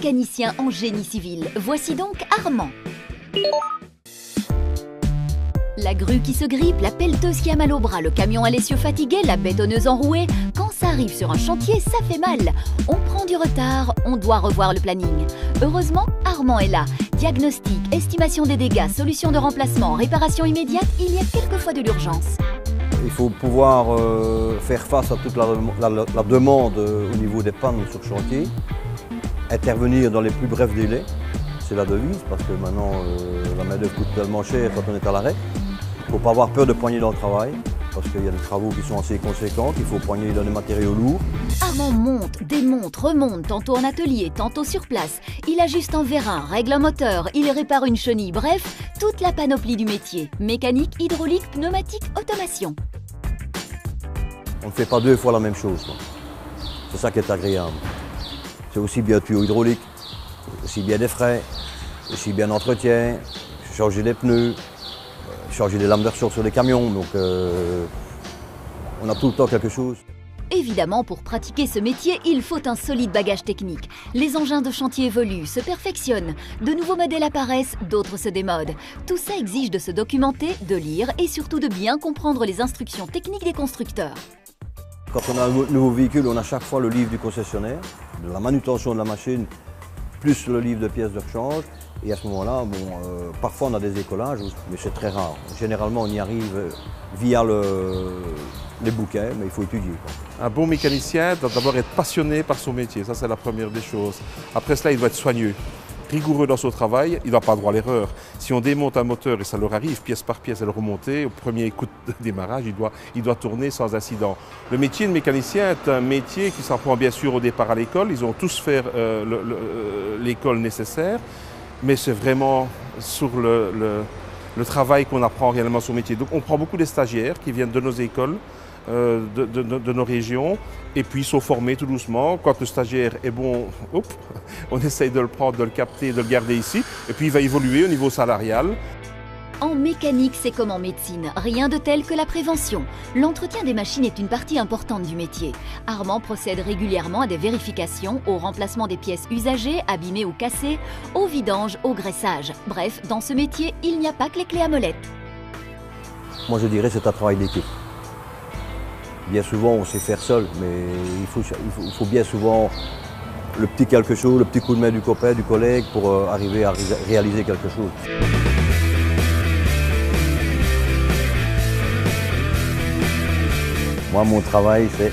mécanicien en génie civil. Voici donc Armand. La grue qui se grippe, la pelleteuse qui a mal au bras, le camion à l'essieu fatigué, la bétonneuse enrouée. Quand ça arrive sur un chantier, ça fait mal. On prend du retard, on doit revoir le planning. Heureusement, Armand est là. Diagnostic, estimation des dégâts, solution de remplacement, réparation immédiate, il y a quelquefois de l'urgence. Il faut pouvoir faire face à toute la demande au niveau des pannes sur chantier, intervenir dans les plus brefs délais, c'est la devise, parce que maintenant la main-d'œuvre coûte tellement cher quand on est à l'arrêt. Il ne faut pas avoir peur de poigner dans le travail, parce qu'il y a des travaux qui sont assez conséquents, qu'il faut poigner dans des matériaux lourds. Armand monte, démonte, remonte, tantôt en atelier, tantôt sur place. Il ajuste un vérin, règle un moteur, il répare une chenille, bref, toute la panoplie du métier. Mécanique, hydraulique, pneumatique, automation. On ne fait pas deux fois la même chose. C'est ça qui est agréable. C'est aussi bien tuyau hydraulique, aussi bien des frais, aussi bien d'entretien, changer les pneus, changer les lames de ressort sur les camions. Donc on a tout le temps quelque chose. Évidemment, pour pratiquer ce métier, il faut un solide bagage technique. Les engins de chantier évoluent, se perfectionnent. De nouveaux modèles apparaissent, d'autres se démodent. Tout ça exige de se documenter, de lire et surtout de bien comprendre les instructions techniques des constructeurs. Quand on a un nouveau véhicule, on a chaque fois le livre du concessionnaire, de la manutention de la machine, plus le livre de pièces de rechange. Et à ce moment-là, parfois on a des écollages, mais c'est très rare. Généralement, on y arrive via les bouquets, mais il faut étudier. Un bon mécanicien doit d'abord être passionné par son métier, ça c'est la première des choses. Après cela, il doit être soigneux, rigoureux dans son travail, il ne doit pas avoir droit à l'erreur. Si on démonte un moteur et ça leur arrive pièce par pièce à le remonter, au premier coup de démarrage, il doit tourner sans incident. Le métier de mécanicien est un métier qui s'apprend bien sûr au départ à l'école, ils ont tous fait l'école nécessaire, mais c'est vraiment sur le travail qu'on apprend réellement son métier. Donc on prend beaucoup de stagiaires qui viennent de nos écoles, de nos régions, et puis ils sont formés tout doucement. Quand le stagiaire est bon, on essaye de le prendre, de le capter, de le garder ici, et puis il va évoluer au niveau salarial. En mécanique, c'est comme en médecine, rien de tel que la prévention. L'entretien des machines est une partie importante du métier. Armand procède régulièrement à des vérifications, au remplacement des pièces usagées, abîmées ou cassées, au vidange, au graissage. Bref, dans ce métier, il n'y a pas que les clés à molette. Moi je dirais que c'est un travail d'équipe. Bien souvent on sait faire seul, mais il faut bien souvent le petit quelque chose, le petit coup de main du copain, du collègue pour arriver à réaliser quelque chose. Moi, mon travail, c'est